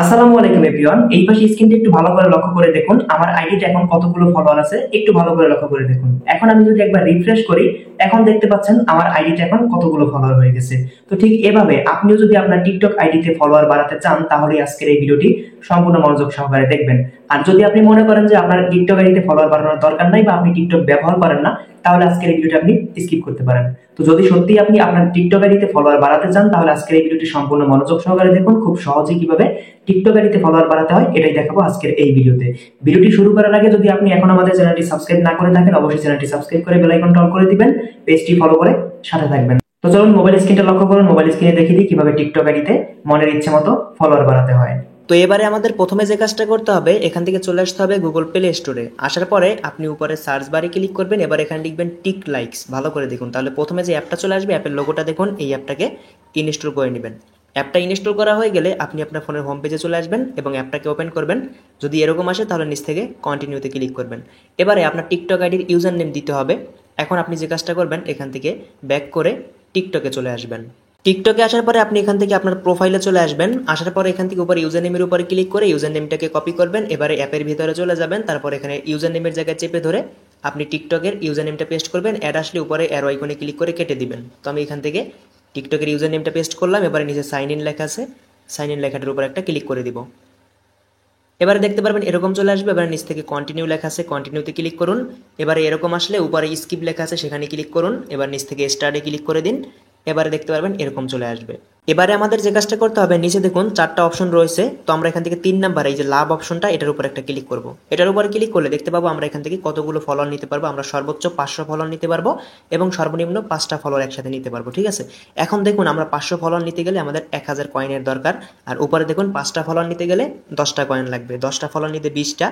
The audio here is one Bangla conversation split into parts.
আসসালামু আলাইকুম এভরিওয়ান। এই পাশে স্ক্রিনটা একটু ভালো করে লক্ষ্য করে দেখুন, আমার আইডিতে এখন কতগুলো ফলোয়ার আছে একটু ভালো করে লক্ষ্য করে দেখুন। এখন আমি যদি একবার রিফ্রেশ করি, এখন দেখতে পাচ্ছেন আমার আইডিতে এখন কতগুলো ফলোয়ার হয়ে গেছে। তো ঠিক এভাবে আপনিও যদি আপনার টিকটক আইডিতে ফলোয়ার বাড়াতে চান, তাহলে আজকের এই ভিডিওটি সম্পূর্ণ মনোযোগ সহকারে দেখবেন। আর যদি আপনি মনে করেন যে আপনার টিকটক আইডিতে ফলোয়ার বাড়ানোর দরকার নাই বা আপনি টিকটক ব্যবহার করেন না, তাহলে আজকের এই ভিডিওটা আপনি স্কিপ করতে পারেন। তো যদি সত্যি আপনি আপনার টিকটক আইডিতে ফলোয়ার বাড়াতে চান, তাহলে আজকের এই ভিডিওটি সম্পূর্ণ মনোযোগ সহকারে দেখুন। খুব সহজেই কিভাবে টিকটক আইডিতে ফলোয়ার বাড়াতে হয় এটাই দেখাবো আজকের এই ভিডিওতে। ভিডিওটি শুরু করার আগে যদি আপনি এখন আমাদের চ্যানেলটি সাবস্ক্রাইব না করে থাকেন, অবশ্যই চ্যানেলটি সাবস্ক্রাইব করে বেল আইকনটা অন করে দিবেন, পেজটি ফলো করে সাথে থাকবেন। তো চলুন মোবাইল স্ক্রিনটা লক্ষ্য করুন, মোবাইল স্ক্রিনে দেখিয়ে দিই কিভাবে টিকটক আইডিতে মনের ইচ্ছে মতো ফলোয়ার বাড়াতে হয়। তো এবারে আমাদের প্রথমে যে কাজটা করতে হবে, এখান থেকে চলে আসতে হবে গুগল প্লে স্টোরে। আসার পরে আপনি উপরে সার্চ বারে ক্লিক করবেন, এবার এখানে লিখবেন টিক লাইকস। ভালো করে দেখুন, তাহলে প্রথমে যে অ্যাপটা চলে আসবে, অ্যাপের লোগোটা দেখুন, এই অ্যাপটাকে ইনস্টল করে নেবেন। অ্যাপটা ইনস্টল করা হয়ে গেলে আপনি আপনার ফোনের হোম পেজে চলে আসবেন এবং অ্যাপটাকে ওপেন করবেন। যদি এরকম আসে তাহলে নিচ থেকে কন্টিনিউতে ক্লিক করবেন। এবারে আপনার টিকটক আইডির ইউজার নেম দিতে হবে। এখন আপনি যে কাজটা করবেন, এখান থেকে ব্যাক করে টিকটকে চলে আসবেন। টিকটকে আসার পরে আপনি এখান থেকে আপনার প্রোফাইলে চলে আসবেন। আসার পরে এখান থেকে উপরে ইউজার নেমের উপরে ক্লিক করে ইউজার নেমটাকে কপি করবেন। এবারে অ্যাপের ভিতরে চলে যাবেন, তারপর এখানে ইউজার নেমের জায়গায় চেপে ধরে আপনি টিকটকের ইউজার নেমটা পেস্ট করবেন। অ্যাড আসলে উপরে অ্যারো আইকনে ক্লিক করে কেটে দিবেন। তো আমি এখান থেকে টিকটকের ইউজার নেমটা পেস্ট করলাম। এবারে নিচে সাইন ইন লেখা আছে, সাইন ইন লেখাটার উপর একটা ক্লিক করে দিব। এবারে দেখতে পারবেন এরকম চলে আসবে। এবারে নিচ থেকে কন্টিনিউ লেখা আছে, কন্টিনিউতে ক্লিক করুন। এবারে এরকম আসলে উপরে স্কিপ লেখা আছে, সেখানে ক্লিক করুন। এবার নিচ থেকে স্টার্টে ক্লিক করে দিন। এবারে দেখতে পারবেন এরকম চলে আসবে। এবারে আমাদের যে কাজটা করতে হবে, নিচে দেখুন 4টা অপশন রয়েছে। তো আমরা এখান থেকে 3 নাম্বার এই যে লাভ অপশনটা, এটার উপর একটা ক্লিক করব। এটার উপরে ক্লিক করলে দেখতে পাবো আমরা এখান থেকে কতগুলো ফলোয়ার নিতে পারবো। আমরা সর্বোচ্চ 500 ফলোয়ার নিতে পারবো এবং সর্বনিম্ন 5টা ফলোয়ার একসাথে নিতে পারবো। ঠিক আছে, এখন দেখুন আমরা 500 ফলোয়ার নিতে গেলে আমাদের 1000 কয়েনের দরকার। আর উপরে দেখুন 5টা ফলোয়ার নিতে গেলে 10টা কয়েন লাগবে, 10টা ফলোয়ার নিতে 20টা,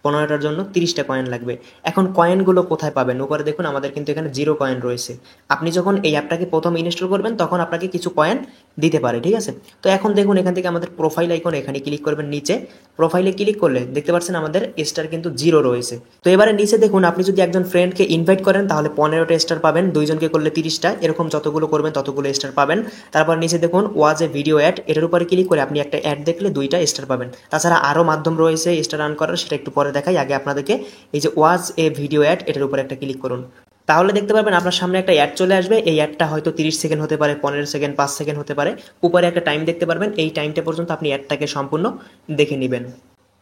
15টার জন্য 30টা কয়েন লাগবে। এখন কয়েনগুলো কোথায় পাবেন? উপরে দেখুন আমাদের কিন্তু এখানে 0 কয়েন রয়েছে। আপনি যখন এই অ্যাপটাকে প্রথম ইনস্টল করবেন, তখন আপনাকে কিছু কয়েন দিতে পারে। ঠিক আছে, তো এখন দেখুন এখান থেকে আমাদের প্রোফাইল আইকন, এখানে ক্লিক করবেন। নিচে প্রোফাইলে ক্লিক করলে দেখতে পাচ্ছেন আমাদের স্টার কিন্তু 0 রয়েছে। তো এবারে নিচে দেখুন, আপনি যদি একজন ফ্রেন্ডকে ইনভাইট করেন তাহলে 15টা স্টার পাবেন, দুইজনকে করলে 30টা, এরকম যতগুলো করবেন ততগুলো স্টার পাবেন। তারপর নিচে দেখুন ওয়াজ এ ভিডিও অ্যাড, এটার উপরে ক্লিক করে আপনি একটা অ্যাড দেখলে 2টা স্টার পাবেন। তাছাড়া আরও মাধ্যম রয়েছে স্টার আর্ন করার, সেটা একটু পরে দেখাই। আগে আপনাদেরকে এই যে ওয়াজ এ ভিডিও অ্যাড, এটার উপরে একটা ক্লিক করুন। তাহলে দেখতে পারবেন আপনার সামনে একটা অ্যাড চলে আসবে। এই অ্যাডটা হয়তো 30 সেকেন্ড হতে পারে, 15 সেকেন্ড, 5 সেকেন্ড হতে পারে। উপরে একটা টাইম দেখতে পারবেন, এই টাইমটা পর্যন্ত আপনি অ্যাডটাকে সম্পূর্ণ দেখে নেবেন।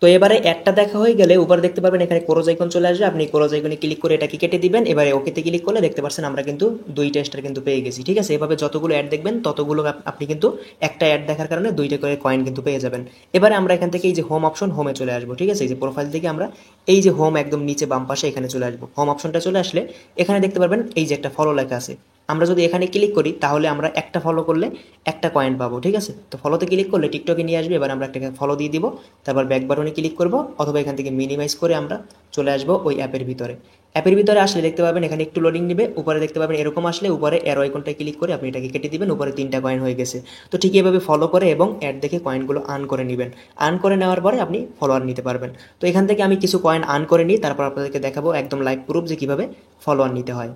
তো এবারে অ্যাডটা দেখা হয়ে গেলে উপরে দেখতে পারবেন এখানে ক্রোজ আইকন চলে আসবে। আপনি ক্রোজ আইকনে ক্লিক করে এটাকে কেটে দিবেন। এবারে ওকেতে ক্লিক করলে দেখতে পাচ্ছেন আমরা কিন্তু 2টা স্টার কিন্তু পেয়ে গেছি। ঠিক আছে, এভাবে যতগুলো অ্যাড দেখবেন ততগুলো আপনি কিন্তু একটা অ্যাড দেখার কারণে 2টা করে কয়েন কিন্তু পেয়ে যাবেন। এবারে আমরা এখান থেকে এই যে হোম অপশন, হোমে চলে আসবো। ঠিক আছে, এই যে প্রোফাইল থেকে আমরা এই যে হোম একদম নিচে বাম পাশে এখানে চলে আসবো। হোম অপশনটা চলে আসলে এখানে দেখতে পারবেন এই যে একটা ফলো লেখা আছে। আমরা যদি এখানে ক্লিক করি তাহলে আমরা একটা ফলো করলে একটা কয়েন পাবো। ঠিক আছে, তো ফলোতে ক্লিক করলে টিকটকে নিয়ে আসবে। এবার আমরা একটা ফলো দিয়ে দিব, তারপর ব্যাক বাটনে ক্লিক করব, অথবা এখান থেকে মিনিমাইজ করে আমরা চলে আসবো ওই অ্যাপের ভিতরে। অ্যাপের ভিতরে আসলে দেখতে পাবেন এখানে একটু লোডিং নেবে। উপরে দেখতে পাবেন এরকম আসলে উপরে অ্যারো আইকনটায় ক্লিক করে আপনি এটাকে কেটে দিবেন। উপরে 3টা কয়েন হয়ে গেছে। তো ঠিক এভাবে ফলো করে এবং অ্যাড দেখে কয়েনগুলো আর্ন করে নেবেন। আর্ন করে নেওয়ার পরে আপনি ফলোয়ার নিতে পারবেন। তো এখান থেকে আমি কিছু কয়েন আর্ন করে নিই, তারপর আপনাদেরকে দেখাবো একদম লাইভ প্রুফ যে কীভাবে ফলোয়ার নিতে হয়।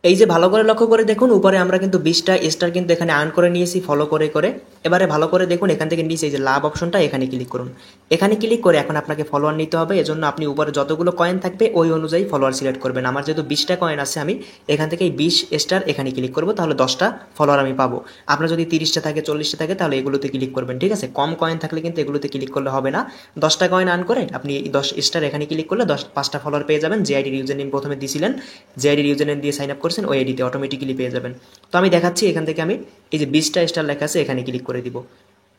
এই যে ভালো করে লক্ষ্য করে দেখুন, উপরে আমরা কিন্তু 20টা স্টার কিন্তু এখানে আর্ন করে নিয়েছি ফলো করে করে। এবারে ভালো করে দেখুন এখান থেকে নিচে এই যে লাভ অপশনটা, এখানে ক্লিক করুন। এখানে ক্লিক করে এখন আপনাকে ফলোয়ার নিতে হবে। এজন্য আপনি উপরে যতগুলো কয়েন থাকবে ওই অনুযায়ী ফলোয়ার সিলেক্ট করবেন। আমার যেহেতু 20টা কয়েন আছে, আমি এখান থেকে এই 20 স্টার এখানে ক্লিক করবো, তাহলে 10টা ফলোয়ার আমি পাবো। আপনার যদি 30টা থাকে, 40টা থাকে, তাহলে এগুলোতে ক্লিক করবেন। ঠিক আছে, কম কয়েন থাকলে কিন্তু এগুলোতে ক্লিক করলে হবে না। 10টা কয়েন আর্ন করে আপনি 10 স্টার এখানে ক্লিক করলে 5টা ফলোয়ার পেয়ে যাবেন। যে আইডির ইউজার নেম প্রথমে দিয়েছিলেন, যে আইডির ইউজার নেম দিয়ে সাইন আপ করছেন, ওই আইডিতে অটোমেটিক্যালি পেয়ে যাবেন। তো আমি দেখাচ্ছি, এখান থেকে আমি এই যে 20টা স্টার লেখা আছে এখানে ক্লিক করে দিব।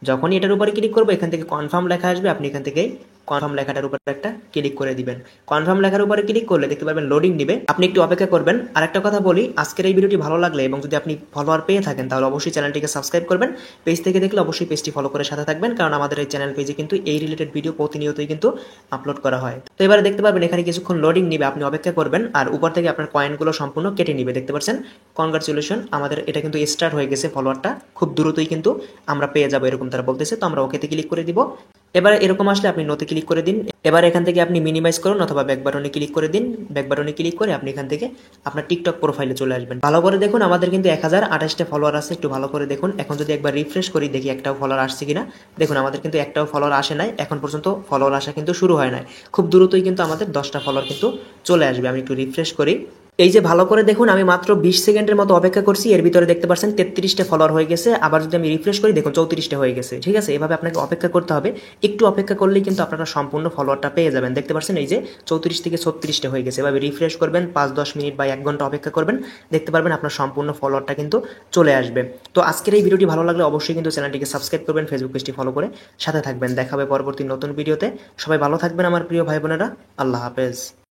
যখনই এটার উপরে ক্লিক করবো এখান থেকে কনফার্ম লেখা আসবে। আপনি এখান থেকে কনফার্ম লেখাটার উপরে একটা ক্লিক করে দিবেন। কনফার্ম লেখার উপরে ক্লিক করলে দেখতে পারবেন লোডিং নিবে, আপনি একটু অপেক্ষা করবেন। আর একটা কথা বলি, আজকের এই ভিডিওটি ভালো লাগলে এবং যদি আপনি ফলোয়ার পেয়ে থাকেন তাহলে অবশ্যই চ্যানেলটিকে সাবস্ক্রাইব করবেন। পেজ থেকে দেখলে অবশ্যই পেজটি ফলো করে সাথে থাকবেন, কারণ আমাদের এই চ্যানেল পেজে কিন্তু এই রিলেটেড ভিডিও প্রতিনিয়তই কিন্তু আপলোড করা হয়। তো এবারে দেখতে পারবেন এখানে কিছুক্ষণ লোডিং নিবে, আপনি অপেক্ষা করবেন। আর উপর থেকে আপনার কয়েনগুলো সম্পূর্ণ কেটে নিবে। দেখতে পাচ্ছেন, কনগ্রাচুলেশন, আমাদের এটা কিন্তু স্টার্ট হয়ে গেছে। ফলোয়ারটা খুব দ্রুতই কিন্তু আমরা পেয়ে যাবো এরকম তারা বলতেছে। তো আমরা ওকেতে ক্লিক করে দিব। এবার এরকম আসলে আপনি নোতে ক্লিক করে দিন। এবার এখান থেকে আপনি মিনিমাইজ করুন অথবা ব্যাক বাটনে ক্লিক করে দিন। ব্যাক বাটনে ক্লিক করে আপনি এখান থেকে আপনার টিকটক প্রোফাইলে চলে আসবেন। ভালো করে দেখুন আমাদের কিন্তু 1028টা ফলোয়ার আছে, একটু ভালো করে দেখুন। এখন যদি একবার রিফ্রেশ করি দেখি একটাও ফলোয়ার আসছে কিনা। দেখুন আমাদের কিন্তু একটাও ফলোয়ার আসে নাই, এখন পর্যন্ত ফলোয়ার আসা কিন্তু শুরু হয় নাই। খুব দ্রুতই কিন্তু আমাদের 10টা ফলোয়ার কিন্তু চলে আসবে। আমি একটু রিফ্রেশ করি। এই যে ভালো করে দেখুন আমি মাত্র 20 সেকেন্ডের মতো অপেক্ষা করছি, এর ভিতরে দেখতে পাচ্ছেন 33টা ফলোয়ার হয়ে গেছে। আবার যদি আমি রিফ্রেশ করি দেখুন 34টা হয়ে গেছে। ঠিক আছে, এভাবে আপনাকে অপেক্ষা করতে হবে। একটু অপেক্ষা করলেই কিন্তু আপনারা সম্পূর্ণ ফলোয়ারটা পেয়ে যাবেন। দেখতে পাচ্ছেন এই যে 34 থেকে 36টা হয়ে গেছে। এভাবে রিফ্রেশ করবেন, 5-10 মিনিট বা 1 ঘন্টা অপেক্ষা করবেন, দেখতে পারবেন আপনার সম্পূর্ণ ফলোয়ারটা কিন্তু চলে আসবে। তো আজকের এই ভিডিওটি ভালো লাগলে অবশ্যই কিন্তু চ্যানেলটিকে সাবস্ক্রাইব করবেন, ফেসবুক পেজটি ফলো করে সাথে থাকবেন। দেখা হবে পরবর্তী নতুন ভিডিওতে। সবাই ভালো থাকবেন আমার প্রিয় ভাই বোনেরা। আল্লাহ হাফেজ।